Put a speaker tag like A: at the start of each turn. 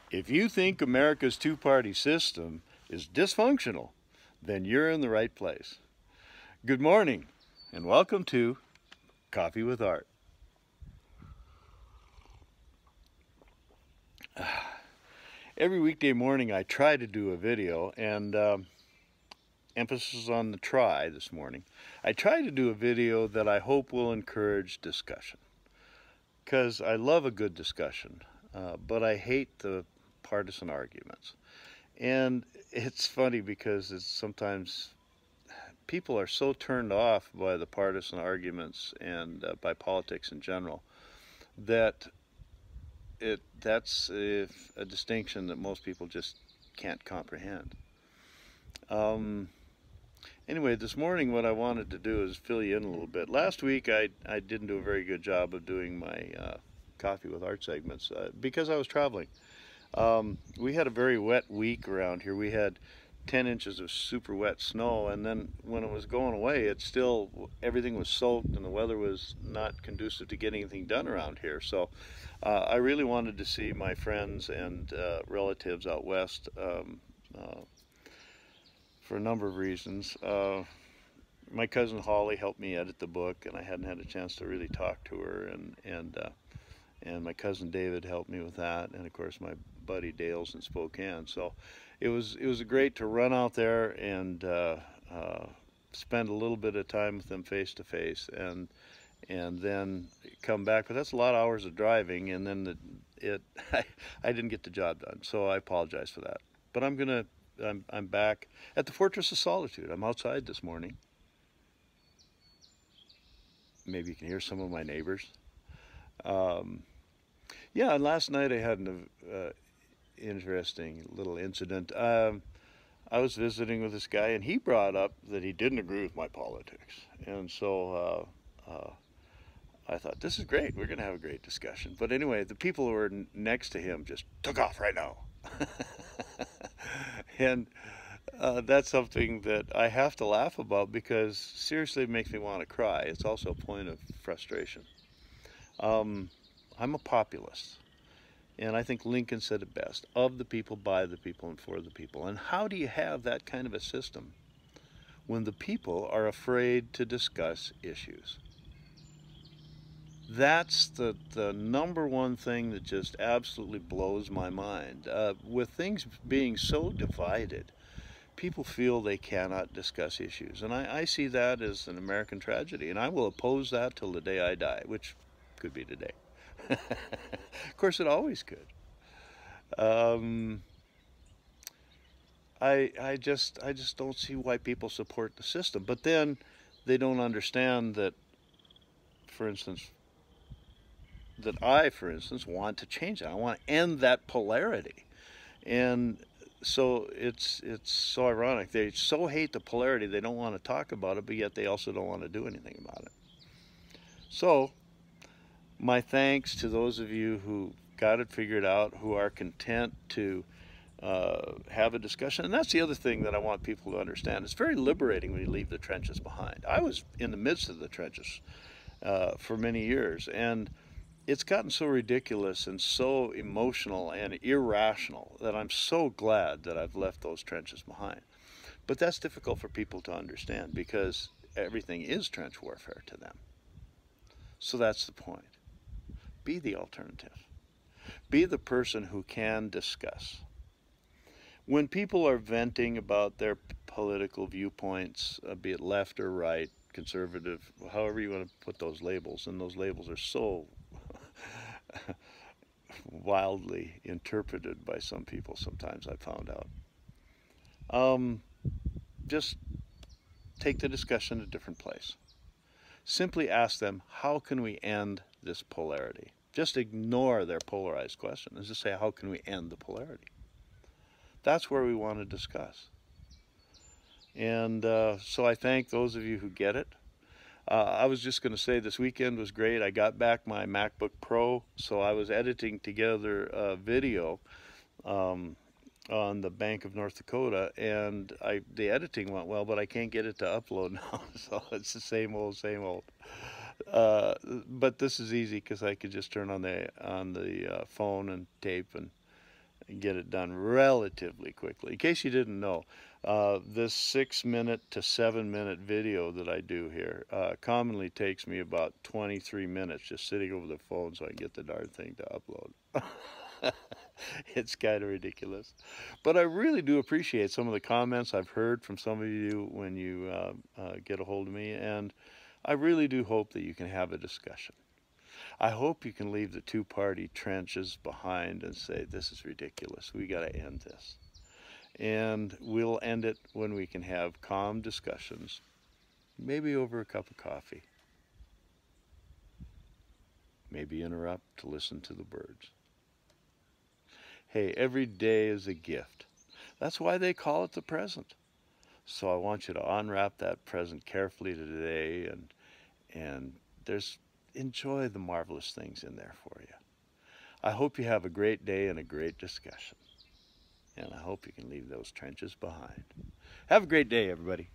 A: If you think America's two-party system is dysfunctional, then you're in the right place. Good morning, and welcome to Coffee with Art. Every weekday morning I try to do a video, and emphasis on the try this morning. I try to do a video that I hope will encourage discussion, because I love a good discussion, but I hate the partisan arguments. And it's funny because it's sometimes people are so turned off by the partisan arguments and by politics in general that that's a distinction that most people just can't comprehend. Anyway, this morning what I wanted to do is fill you in a little bit. Last week I didn't do a very good job of doing my Coffee with Art segments because I was traveling. We had a very wet week around here. We had 10 inches of super wet snow, and then when it was going away, everything was soaked and the weather was not conducive to getting anything done around here. So I really wanted to see my friends and relatives out west for a number of reasons. My cousin Holly helped me edit the book, and I hadn't had a chance to really talk to her, and my cousin David helped me with that, and of course my buddy Dale's in Spokane. So it was great to run out there and spend a little bit of time with them face to face, and then come back. But that's a lot of hours of driving, and then I didn't get the job done, so I apologize for that. But I'm back at the Fortress of Solitude. I'm outside this morning. Maybe you can hear some of my neighbors. Yeah, and last night I had an interesting little incident. I was visiting with this guy, and he brought up that he didn't agree with my politics. And so I thought, this is great. We're going to have a great discussion. But anyway, the people who were next to him just took off right now. And that's something that I have to laugh about because seriously it makes me want to cry. It's also a point of frustration. I'm a populist, and I think Lincoln said it best: of the people, by the people, and for the people. And how do you have that kind of a system when the people are afraid to discuss issues? That's the number one thing that just absolutely blows my mind. With things being so divided, people feel they cannot discuss issues. And I see that as an American tragedy, and I will oppose that till the day I die, which could be today. Of course, it always could. I just don't see why people support the system. But then they don't understand that, for instance, for instance, want to change that. I want to end that polarity. And so it's so ironic. They so hate the polarity, they don't want to talk about it, but yet they also don't want to do anything about it. So my thanks to those of you who got it figured out, who are content to have a discussion. And that's the other thing that I want people to understand. It's very liberating when you leave the trenches behind. I was in the midst of the trenches for many years, and it's gotten so ridiculous and so emotional and irrational that I'm so glad that I've left those trenches behind. But that's difficult for people to understand because everything is trench warfare to them. So that's the point. Be the alternative. Be the person who can discuss. When people are venting about their political viewpoints, be it left or right, conservative, however you want to put those labels, and those labels are so wildly interpreted by some people sometimes, I've found out. Just take the discussion to a different place. Simply ask them, how can we end this polarity? Just ignore their polarized question and just say, how can we end the polarity? That's where we want to discuss. And so I thank those of you who get it. I was just going to say this weekend was great. I got back my MacBook Pro, so I was editing together a video on the Bank of North Dakota, and the editing went well, but I can't get it to upload now, so it's the same old, same old. But this is easy because I could just turn on the phone and tape, and get it done relatively quickly. In case you didn't know, this 6-minute to 7-minute video that I do here commonly takes me about 23 minutes just sitting over the phone so I can get the darn thing to upload. It's kind of ridiculous. But I really do appreciate some of the comments I've heard from some of you when you get a hold of me, and I really do hope that you can have a discussion. I hope you can leave the two-party trenches behind and say, this is ridiculous, we got to end this. And we'll end it when we can have calm discussions, maybe over a cup of coffee. Maybe interrupt to listen to the birds. Hey, every day is a gift. That's why they call it the present. So I want you to unwrap that present carefully today and enjoy the marvelous things in there for you. I hope you have a great day and a great discussion. And I hope you can leave those trenches behind. Have a great day, everybody.